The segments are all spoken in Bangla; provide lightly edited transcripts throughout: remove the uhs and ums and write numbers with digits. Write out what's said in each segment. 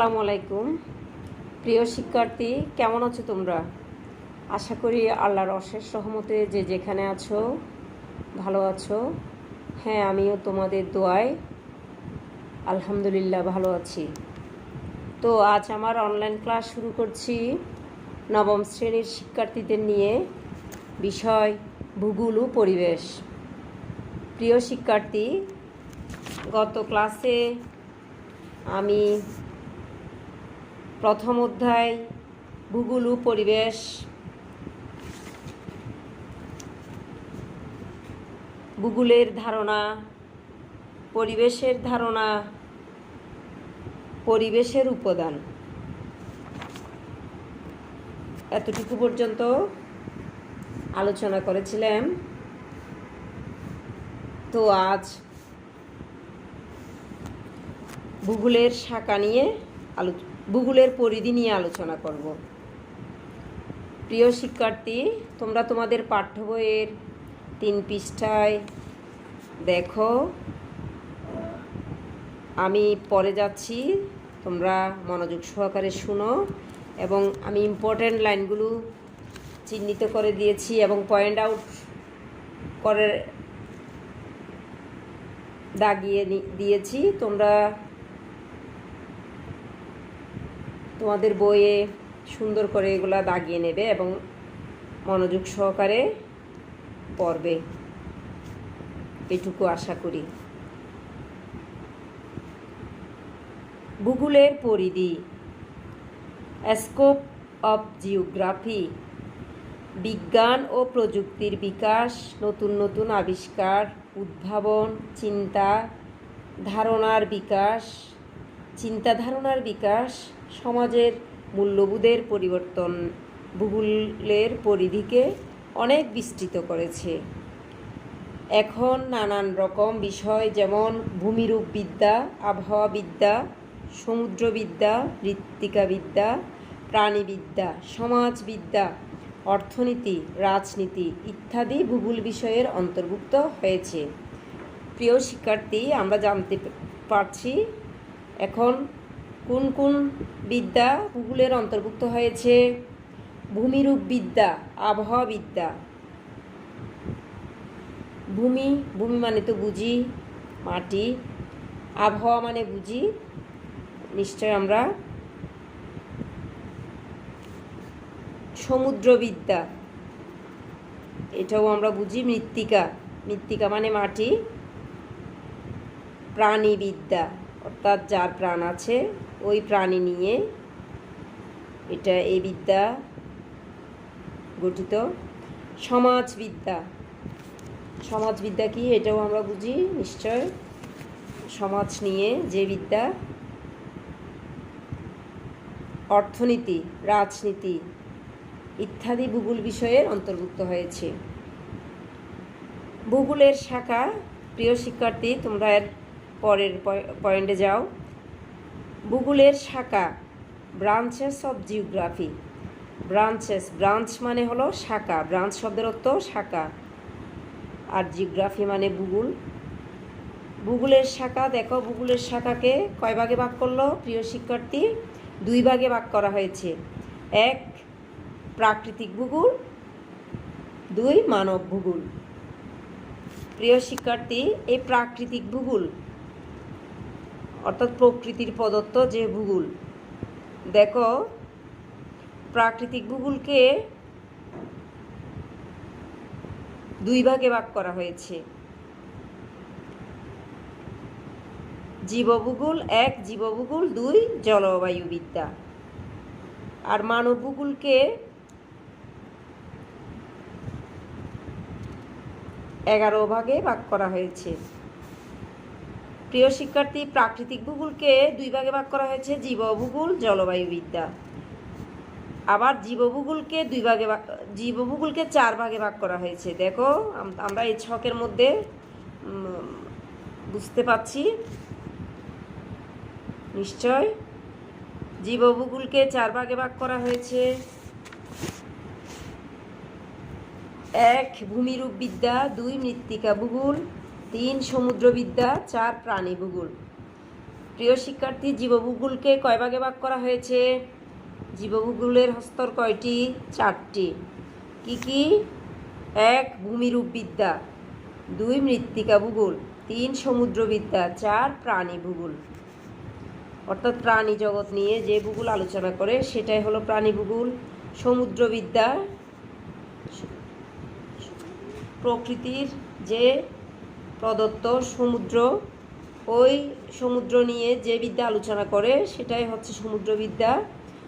আসসালামু আলাইকুম প্রিয় শিক্ষার্থী, কেমন আছো তোমরা? আশা করি আল্লাহর অশেষ রহমতে যে যেখানে আছো ভালো আছো। হ্যাঁ, আমিও তোমাদের দোয়ায় আলহামদুলিল্লাহ ভালো আছি। তো আজ আমার অনলাইন ক্লাস শুরু করছি নবম শ্রেণীর শিক্ষার্থীদের নিয়ে, বিষয় ভূগোল ও পরিবেশ। প্রিয় শিক্ষার্থী, গত ক্লাসে আমি প্রথম অধ্যায় ভূগোল ও পরিবেশ ভূগোলের ধারণা, পরিবেশের ধারণা, পরিবেশের উপাদান এতটুকু পর্যন্ত আলোচনা করেছিলাম। তো আজ ভূগোলের শাখা নিয়ে ভূগোলের পরিধি নিয়ে আলোচনা করব। প্রিয় শিক্ষার্থী, তোমরা তোমাদের পাঠ্য বইয়ের 3 পৃষ্ঠায় দেখো, আমি পড়ে যাচ্ছি, তোমরা মনোযোগ সহকারে শুনো এবং আমি ইম্পর্ট্যান্ট লাইনগুলো চিহ্নিত করে দিয়েছি এবং পয়েন্ট আউট করে দাগিয়ে দিয়েছি। তোমরা তোমাদের বইয়ে সুন্দর করে এগুলা দাগিয়ে নেবে এবং মনোযোগ সহকারে পড়বে, এটুকু আশা করি। ভূগোলের পরিধি, স্কোপ অফ জিওগ্রাফি। বিজ্ঞান ও প্রযুক্তির বিকাশ, নতুন নতুন আবিষ্কার, উদ্ভাবন, চিন্তাধারণার বিকাশ, সমাজের মূল্যবোধের পরিবর্তন ভূগোলের পরিধিকে অনেক বিস্তৃত করেছে। এখন নানান রকম বিষয় যেমন ভূমিরূপবিদ্যা, আবহাওয়াবিদ্যা, সমুদ্রবিদ্যা, মৃত্তিকাবিদ্যা, প্রাণীবিদ্যা, সমাজবিদ্যা, অর্থনীতি, রাজনীতি ইত্যাদি ভূগোল বিষয়ের অন্তর্ভুক্ত হয়েছে। প্রিয় শিক্ষার্থী, আমরা জানতে পারছি এখন কোন কোন বিদ্যা ভূগোলের অন্তর্ভুক্ত হয়েছে। ভূমিরূপবিদ্যা, আবহাওয়াবিদ্যা। ভূমি মানে তো বুঝি মাটি, আবহাওয়া মানে বুঝি নিশ্চয় আমরা সমুদ্রবিদ্যা, এটাও আমরা বুঝি। মৃত্তিকা মানে মাটি। প্রাণীবিদ্যা অর্থাৎ যার প্রাণ আছে ওই প্রাণী নিয়ে এই বিদ্যা গঠিত। সমাজবিদ্যা কি, এটাও আমরা বুঝি নিশ্চয়, সমাজ নিয়ে যে বিদ্যা। অর্থনীতি, রাজনীতি ইত্যাদি ভূগোল বিষয়ের অন্তর্ভুক্ত হয়েছে। ভূগোলের শাখা, প্রিয় শিক্ষার্থী, তোমরা এর পরের পয়েন্টে যাও। ভূগোলের শাখা, ব্রাঞ্চেস অফ জিওগ্রাফি। ব্রাঞ্চ মানে হলো শাখা, ব্রাঞ্চ শব্দের অর্থ শাখা, আর জিওগ্রাফি মানে ভূগোল। ভূগোলের শাখা দেখো, ভূগোলের শাখাকে কয় ভাগে ভাগ করলো প্রিয় শিক্ষার্থী? 2 ভাগে ভাগ করা হয়েছে। 1 প্রাকৃতিক ভূগোল, 2 মানব ভূগোল। প্রিয় শিক্ষার্থী, এই প্রাকৃতিক ভূগোল অর্থাৎ প্রকৃতির প্রদত্ত যে ভূগোল, দেখো প্রাকৃতিক ভূগোলকে 2 ভাগে ভাগ করা হয়েছে। জীবভূগোল 1 জীবভূগোল, 2 জলবায়ুবিদ্যা। আর মানব ভূগোলকে 11 ভাগে ভাগ করা হয়েছে। প্রিয় শিক্ষার্থী, প্রাকৃতিক ভূগোলকে 2 ভাগে ভাগ করা হয়েছে, জীবভূগোল, জলবায়ুবিদ্যা। আবার জীবভূগোলকে 4 ভাগে ভাগ করা হয়েছে। দেখো আমরা এই ছকের মধ্যে বুঝতে পাচ্ছি নিশ্চয়। জীবভূগোলকে 4 ভাগে ভাগ করা হয়েছে। 1 ভূমিরূপবিদ্যা, 2 মৃত্তিকা ভূগোল, 3 সমুদ্রবিদ্যা, 4 প্রাণী ভূগোল। প্রিয় শিক্ষার্থী, জীবভূগোলকে কয় ভাগে ভাগ করা হয়েছে? জীবভূগোলের স্তর কয়টি? 4টি। কি কি? 1 ভূমিরূপবিদ্যা, 2 মৃত্তিকা ভূগোল, 3 সমুদ্রবিদ্যা, 4 প্রাণী ভূগোল। অর্থাৎ প্রাণী জগৎ নিয়ে যে ভূগোল আলোচনা করে সেটাই হলো প্রাণী ভূগোল। সমুদ্রবিদ্যা প্রকৃতির যে প্রদত্ত সমুদ্র, ওই সমুদ্র নিয়ে যে বিদ্যা আলোচনা করে সেটাই হচ্ছে সমুদ্রবিদ্যা।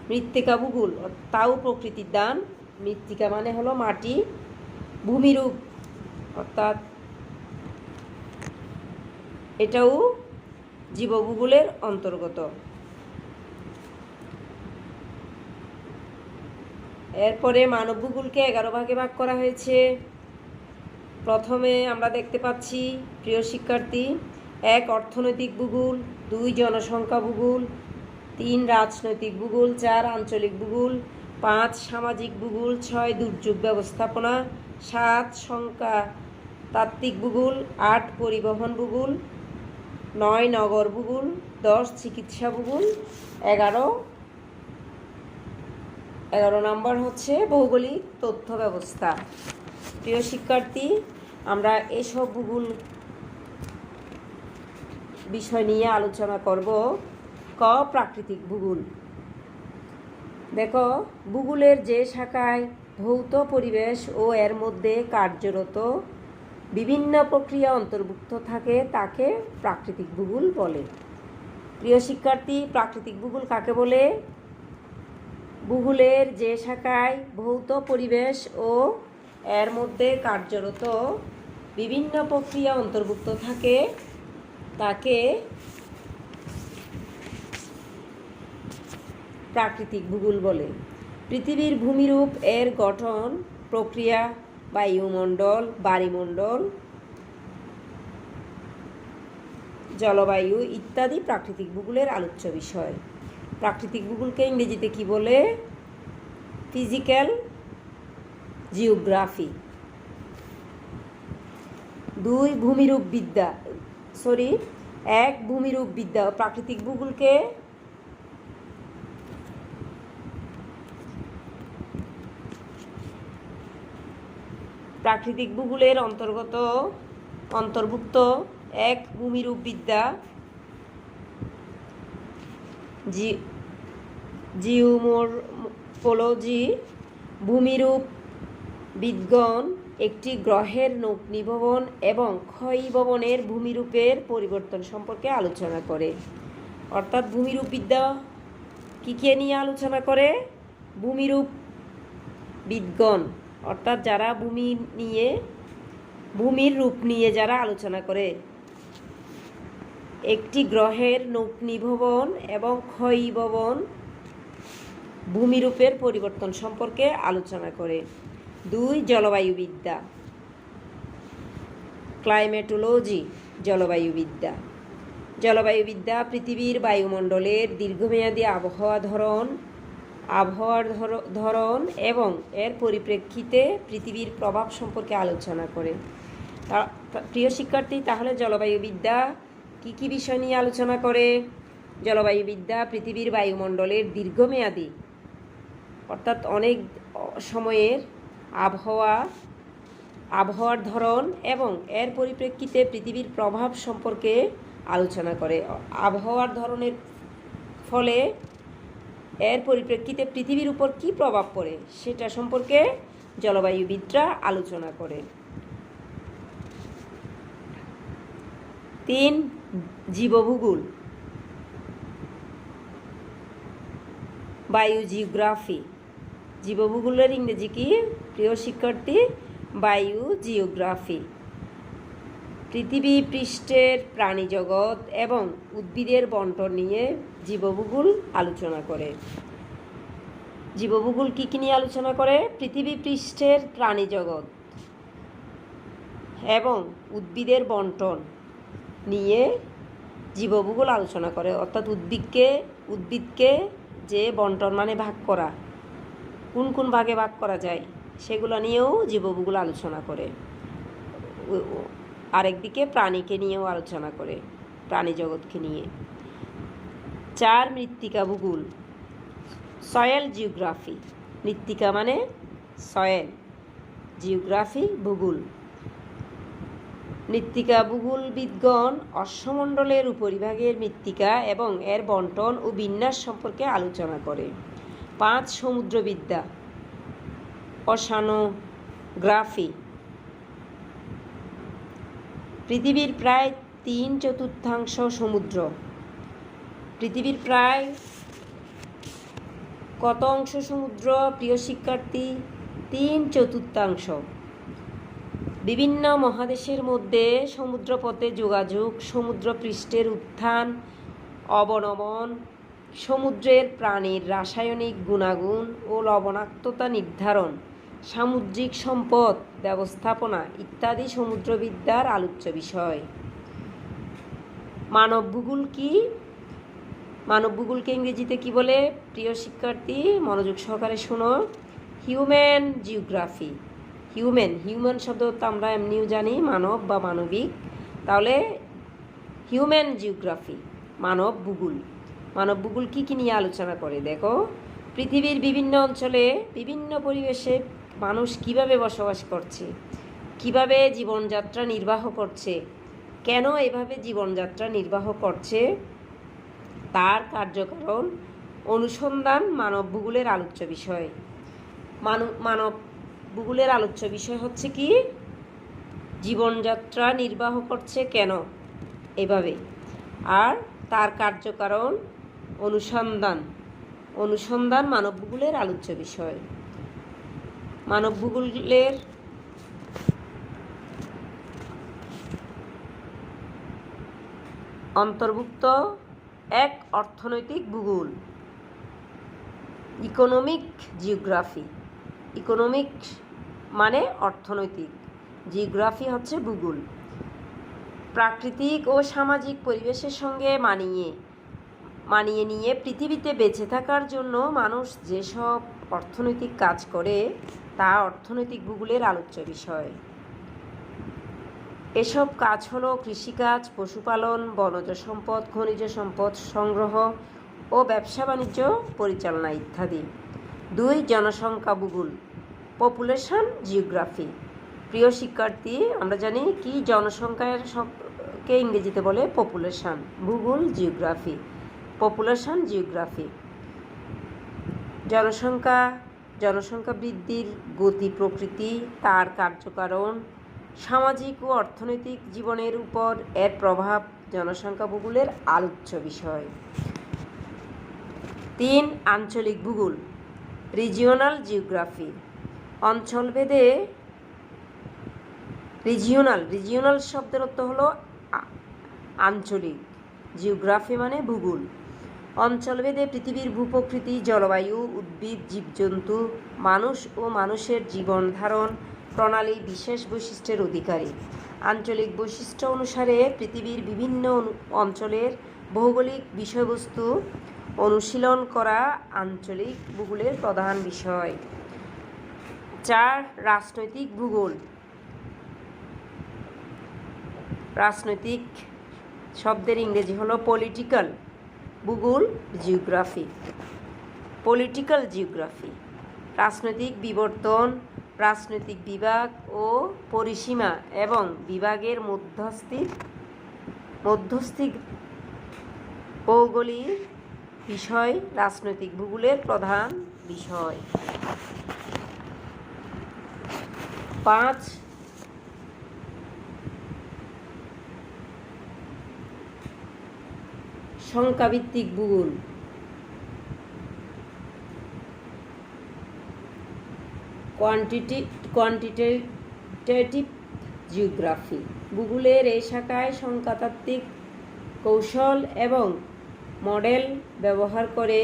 মৃত্তিকা ভূগোল তাও প্রকৃতির দান, মৃত্তিকা মানে হলো মাটি, ভূমিরূপ অর্থাৎ এটাও জীবভূগোলের অন্তর্গত। এরপরে মানব ভূগোলকে 11 ভাগে ভাগ করা হয়েছে। প্রথমে আমরা দেখতে পাচ্ছি প্রিয় শিক্ষার্থী, 1 অর্থনৈতিক ভূগোল, 2 জনসংখ্যা ভূগোল, 3 রাজনৈতিক ভূগোল, 4 আঞ্চলিক ভূগোল, 5 সামাজিক ভূগোল, 6 দুর্যোগ ব্যবস্থাপনা, 7 সংখ্যা তাত্ত্বিক ভূগোল, 8 পরিবহন ভূগোল, 9 নগর ভূগোল, 10 চিকিৎসা ভূগোল, 11 নম্বর হচ্ছে ভৌগোলিক তথ্য ব্যবস্থা। প্রিয় শিক্ষার্থী, আমরা এসব ভূগোল বিষয় নিয়ে আলোচনা করব। ক প্রাকৃতিক ভূগোল। দেখো, ভূগোলের যে শাখায় ভৌত পরিবেশ ও এর মধ্যে কার্যরত বিভিন্ন প্রক্রিয়া অন্তর্ভুক্ত থাকে তাকে প্রাকৃতিক ভূগোল বলে। প্রিয় শিক্ষার্থী, প্রাকৃতিক ভূগোল কাকে বলে? ভূগোলের যে শাখায় ভৌত পরিবেশ ও এর মধ্যে কার্যরত বিভিন্ন প্রক্রিয়া অন্তর্ভুক্ত থাকে তাকে প্রাকৃতিক ভূগোল বলে। পৃথিবীর ভূমিরূপ, এর গঠন প্রক্রিয়া, বায়ুমণ্ডল, বায়ুমণ্ডল, জলবায়ু ইত্যাদি প্রাকৃতিক ভূগোলের আলোচ্য বিষয়। প্রাকৃতিক ভূগোলকে ইংরেজিতে কি বলে? Physical geography. 1 ভূমিরূপবিদ্যা। প্রাকৃতিক ভূগোলকে প্রাকৃতিক ভূগোলের অন্তর্ভুক্ত 1 ভূমিরূপবিদ্যা, জিওমোরফোলজি। ভূমিরূপ বিজ্ঞান একটি গ্রহের নিভবন এবং ক্ষয়ীভবনের ভূমিরূপের পরিবর্তন সম্পর্কে আলোচনা করে। অর্থাৎ ভূমিরূপবিদ্যা কী নিয়ে আলোচনা করে? ভূমিরূপ বিজ্ঞান অর্থাৎ যারা ভূমির রূপ নিয়ে যারা আলোচনা করে, একটি গ্রহের নিভবন এবং ক্ষয়ীভবন ভূমিরূপের পরিবর্তন সম্পর্কে আলোচনা করে। 2 জলবায়ুবিদ্যা, ক্লাইমেটোলজি। জলবায়ুবিদ্যা পৃথিবীর বায়ুমণ্ডলের দীর্ঘমেয়াদী আবহাওয়ার ধরন এবং এর পরিপ্রেক্ষিতে পৃথিবীর প্রভাব সম্পর্কে আলোচনা করে। প্রিয় শিক্ষার্থী, তাহলে জলবায়ুবিদ্যা কি বিষয় নিয়ে আলোচনা করে? জলবায়ুবিদ্যা পৃথিবীর বায়ুমণ্ডলের দীর্ঘমেয়াদী অর্থাৎ অনেক সময়ের আবহাওয়ার ধরন এবং এর পরিপ্রেক্ষিতে পৃথিবীর প্রভাব সম্পর্কে আলোচনা করে। আবহাওয়ার ধরনের ফলে এর পরিপ্রেক্ষিতে পৃথিবীর উপর কী প্রভাব পড়ে সেটা সম্পর্কে জলবায়ুবিদরা আলোচনা করে। 3 জীবভূগোল, বায়োজিওগ্রাফি। জীবভূগোলের ইংরেজি কি প্রিয় শিক্ষার্থী? বায়োজিওগ্রাফি। পৃথিবী পৃষ্ঠের প্রাণীজগৎ এবং উদ্ভিদের বণ্টন নিয়ে জীবভূগোল আলোচনা করে। জীবভূগোল কি নিয়ে আলোচনা করে? পৃথিবী পৃষ্ঠের প্রাণীজগৎ এবং উদ্ভিদের বণ্টন নিয়ে জীবভূগোল আলোচনা করে। অর্থাৎ উদ্ভিদকে যে বণ্টন মানে ভাগ করা, কোন ভাগে ভাগ করা যায় সেগুলো নিয়েও জীবভূগোল আলোচনা করে। আরেকদিকে প্রাণীকে নিয়েও আলোচনা করে, প্রাণী জগৎকে নিয়ে। 4 মৃত্তিকা ভূগোল, সয়েল জিওগ্রাফি। মৃত্তিকা মানে সয়েল, জিওগ্রাফি ভূগোল। মৃত্তিকা ভূগোলবিদগণ অশ্বমণ্ডলের উপরিভাগের মৃত্তিকা এবং এর বণ্টন ও বিন্যাস সম্পর্কে আলোচনা করে। 5 সমুদ্রবিদ্যা, ওশানোগ্রাফি। পৃথিবীর প্রায় 3/4 সমুদ্র। পৃথিবীর প্রায় কত অংশ সমুদ্র প্রিয় শিক্ষার্থী? 3/4। বিভিন্ন মহাদেশের মধ্যে সমুদ্রপথে যোগাযোগ, সমুদ্রপৃষ্ঠের উত্থান অবনমন, সমুদ্রের প্রাণীর রাসায়নিক গুণাগুণ ও লবণাক্ততা নির্ধারণ, সামুদ্রিক সম্পদ ব্যবস্থাপনা ইত্যাদি সমুদ্রবিদ্যার আলোচ্য বিষয়। মানব ভূগোল কি? মানব ভূগোলকে ইংরেজিতে কি বলে প্রিয় শিক্ষার্থী? মনোযোগ সহকারে শোনো। Human geography. হিউম্যান শব্দ তো আমরা এমনিও জানি মানব বা মানবিক, তাহলে হিউম্যান জিওগ্রাফি মানব ভূগোল। মানব ভূগোল কী কী নিয়ে আলোচনা করে দেখো। পৃথিবীর বিভিন্ন অঞ্চলে বিভিন্ন পরিবেশে মানুষ কিভাবে বসবাস করছে, কিভাবে জীবনযাত্রা নির্বাহ করছে, কেন এভাবে জীবনযাত্রা নির্বাহ করছে, তার কার্যকারণ অনুসন্ধান মানব ভূগোলের আলোচ্য বিষয়। মানব ভূগোলের আলোচ্য বিষয় হচ্ছে কি? জীবনযাত্রা নির্বাহ করছে কেন এভাবে, আর তার কার্যকারণ অনুসন্ধান মানব ভূগোলের আলোচ্য বিষয়। মানব ভূগোলের অন্তর্ভুক্ত 1 অর্থনৈতিক ভূগোল, ইকোনমিক জিওগ্রাফি। ইকোনমিক মানে অর্থনৈতিক, জিওগ্রাফি হচ্ছে ভূগোল। প্রাকৃতিক ও সামাজিক পরিবেশের সঙ্গে মানিয়ে নিয়ে পৃথিবীতে বেঁচে থাকার জন্য মানুষ যেসব অর্থনৈতিক কাজ করে তা অর্থনৈতিক ভূগোলের আলোচ্য বিষয়। এসব কাজ হলো কৃষিকাজ, পশুপালন, বনজ সম্পদ, খনিজ সম্পদ সংগ্রহ ও ব্যবসা বাণিজ্য পরিচালনা ইত্যাদি। 2 জনসংখ্যা ভূগোল, পপুলেশন জিওগ্রাফি। প্রিয় শিক্ষার্থী, আমরা জানি কি জনসংখ্যার সবকে ইংরেজিতে বলে পপুলেশন, ভূগোল জিওগ্রাফি, পপুলেশন জিওগ্রাফি। জনসংখ্যা বৃদ্ধির গতি প্রকৃতি, তার কার্যকারণ, সামাজিক ও অর্থনৈতিক জীবনের উপর এর প্রভাব জনসংখ্যা ভূগোলের আলোচ্য বিষয়। 3 আঞ্চলিক ভূগোল, রিজিওনাল জিওগ্রাফি। অঞ্চলভেদে রিজিওনাল শব্দের অর্থ হলো আঞ্চলিক, জিওগ্রাফি মানে ভূগোল। অঞ্চলভেদে পৃথিবীর ভূপ্রকৃতি, জলবায়ু, উদ্ভিদ, জীবজন্তু, মানুষ ও মানুষের জীবন ধারণ প্রণালী বিশেষ বৈশিষ্ট্যের অধিকারী। আঞ্চলিক বৈশিষ্ট্য অনুসারে পৃথিবীর বিভিন্ন অঞ্চলের ভৌগোলিক বিষয়বস্তু অনুশীলন করা আঞ্চলিক ভূগোলের প্রধান বিষয়। 4 রাজনৈতিক ভূগোল। রাজনৈতিক শব্দের ইংরেজি হলো পলিটিক্যাল ভূগোল জিওগ্রাফি। পলিটিক্যাল জিওগ্রাফি রাজনৈতিক বিবর্তন, রাজনৈতিক বিভাগ ও পরিসীমা এবং বিভাগের মধ্যস্থিক ভৌগোলিক বিষয় রাজনৈতিক ভূগোলের প্রধান বিষয়। 5 সংখ্যাভিত্তিক ভূগোল। Quantitative geography. ভূগোলের এই শাখায় সংখ্যাতাত্ত্বিক কৌশল এবং মডেল ব্যবহার করে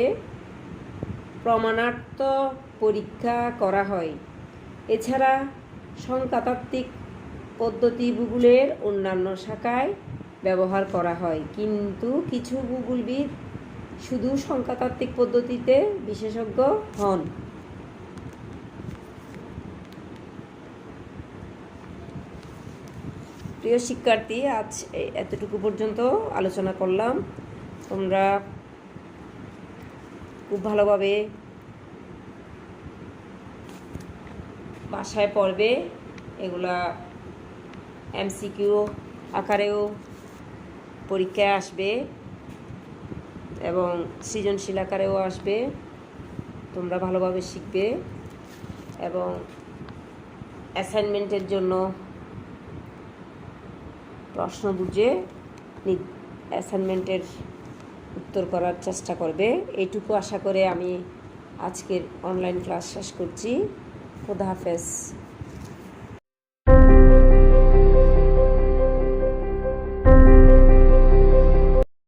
প্রমাণার্থ পরীক্ষা করা হয়। এছাড়া সংখ্যাতাত্ত্বিক পদ্ধতি ভূগোলের অন্যান্য শাখায় ব্যবহার করা হয়, কিন্তু কিছু ভূগোলবিদ শুধু সংখ্যাতাত্ত্বিক পদ্ধতিতে বিশেষজ্ঞ হন। প্রিয় শিক্ষার্থী, আজ এতটুকু পর্যন্ত আলোচনা করলাম। তোমরা খুব ভালোভাবে বাসায় পড়বে। এগুলা এমসিকিউ আকারেও পরীক্ষায় আসবে এবং সৃজনশীল আকারেও আসবে। তোমরা ভালোভাবে শিখবে এবং অ্যাসাইনমেন্টের জন্য প্রশ্ন বুঝে অ্যাসাইনমেন্টের উত্তর করার চেষ্টা করবে। এইটুকু আশা করে আমি আজকের অনলাইন ক্লাস শেষ করছি। খোদা হাফেজ।